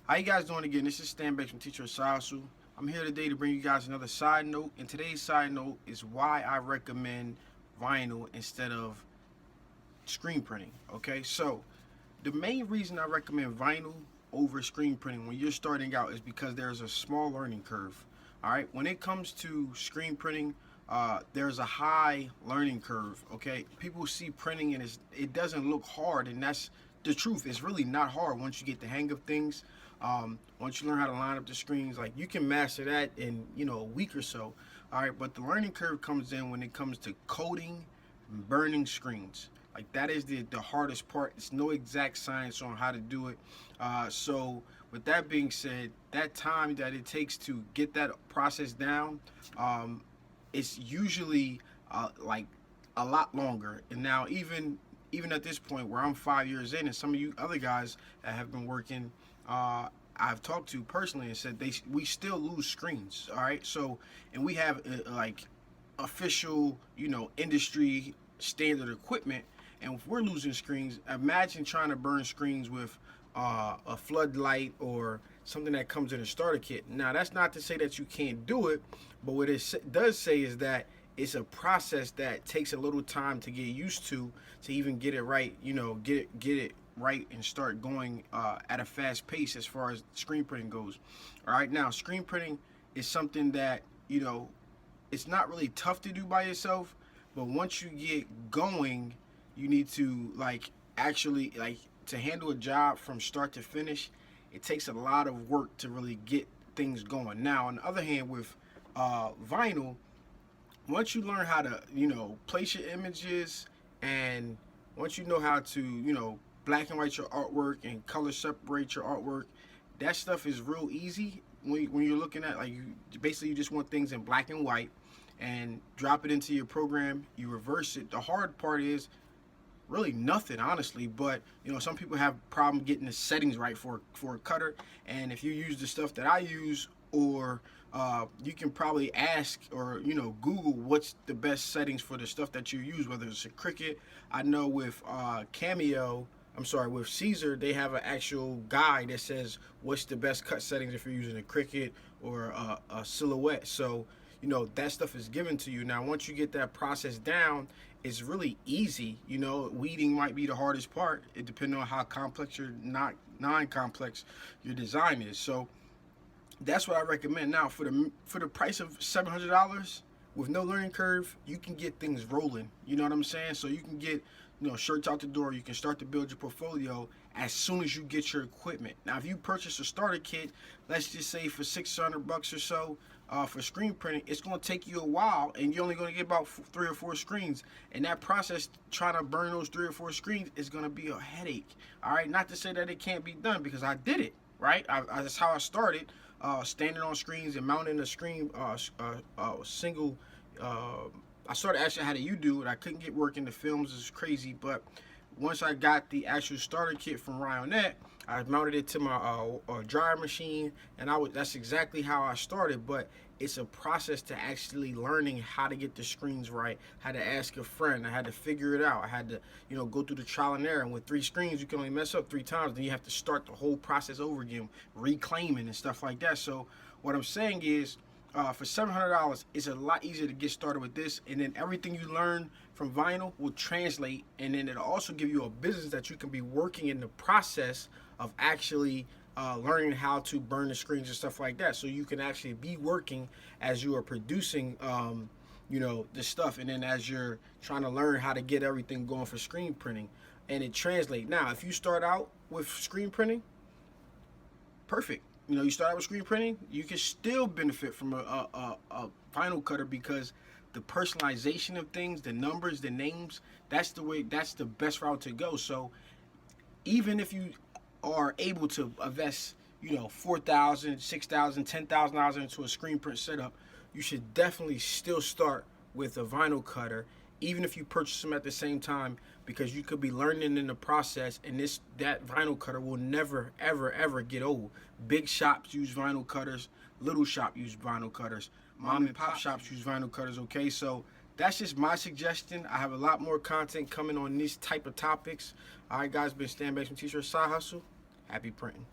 How you guys doing again? This is Stan Bates from Teacher Sasu. I'm here today to bring you guys another side note, and today's side note is why I recommend vinyl instead of screen printing. Okay, so the main reason I recommend vinyl over screen printing when you're starting out is because there's a small learning curve. All right, when it comes to screen printing, there's a high learning curve. Okay, people see printing and it doesn't look hard, and that's the truth. It's really not hard once you get the hang of things. Once you learn how to line up the screens, like you can master that in a week or so. All right, but the learning curve comes in when it comes to coding, and burning screens. Like that is the hardest part. It's no exact science on how to do it. So with that being said, that time that it takes to get that process down, it's usually like a lot longer. And now even at this point where I'm 5 years in, and some of you other guys that have been working, I've talked to personally and said we still lose screens. All right, so and we have like official industry standard equipment, and if we're losing screens, imagine trying to burn screens with a floodlight or something that comes in a starter kit. Now that's not to say that you can't do it, but what it does say is that it's a process that takes a little time to get used to even get it right. Get it right and start going at a fast pace as far as screen printing goes. All right, now screen printing is something that it's not really tough to do by yourself, but once you get going, you need to actually to handle a job from start to finish. It takes a lot of work to really get things going. Now, on the other hand, with vinyl, once you learn how to place your images, and once you know how to black and white your artwork and color separate your artwork, that stuff is real easy when you're looking at you just want things in black and white and drop it into your program. You reverse it. The hard part is really nothing, honestly, but some people have problem getting the settings right for a cutter. And if you use the stuff that I use, or you can probably ask or Google what's the best settings for the stuff that you use, whether it's a Cricut. I know with with Caesar, they have an actual guide that says what's the best cut settings if you're using a Cricut or a Silhouette. So that stuff is given to you. Now once you get that process down, it's really easy. Weeding might be the hardest part. It depends on how complex or not non-complex your design is. So that's what I recommend. Now for the price of $700 with no learning curve, you can get things rolling. You know what I'm saying? So you can get shirts out the door. You can start to build your portfolio as soon as you get your equipment. Now if you purchase a starter kit, let's just say for $600 or so, for screen printing, it's going to take you a while, and you're only going to get about 3 or 4 screens. And that process, trying to burn those 3 or 4 screens, is going to be a headache. All right, not to say that it can't be done, because I did it. Right, that's how I started, standing on screens and mounting a screen single. I started actually how do you do it. I couldn't get working. The films is crazy, but once I got the actual starter kit from Ryonet, I mounted it to my dryer machine, and that's exactly how I started. But it's a process to actually learning how to get the screens right, how to ask a friend. I had to figure it out. I had to go through the trial and error. And with 3 screens, you can only mess up 3 times. Then you have to start the whole process over again, reclaiming and stuff like that. So what I'm saying is, for $700, it's a lot easier to get started with this, and then everything you learn from vinyl will translate, and then it'll also give you a business that you can be working in the process of actually learning how to burn the screens and stuff like that. So you can actually be working as you are producing the stuff, and then as you're trying to learn how to get everything going for screen printing, and it translates. Now if you start out with screen printing, perfect. You start out with screen printing, you can still benefit from a vinyl cutter, because the personalization of things, the numbers, the names, that's the best route to go. So even if you are able to invest $4,000, $6,000, $10,000 into a screen print setup, you should definitely still start with a vinyl cutter, even if you purchase them at the same time, because you could be learning in the process, and that vinyl cutter will never ever get old. Big shops use vinyl cutters, little shop use vinyl cutters, mom and pop shops use vinyl cutters. Okay, so that's just my suggestion. I have a lot more content coming on these type of topics. All right guys, been Stan Bates from Teacher Side Hustle. Happy printing.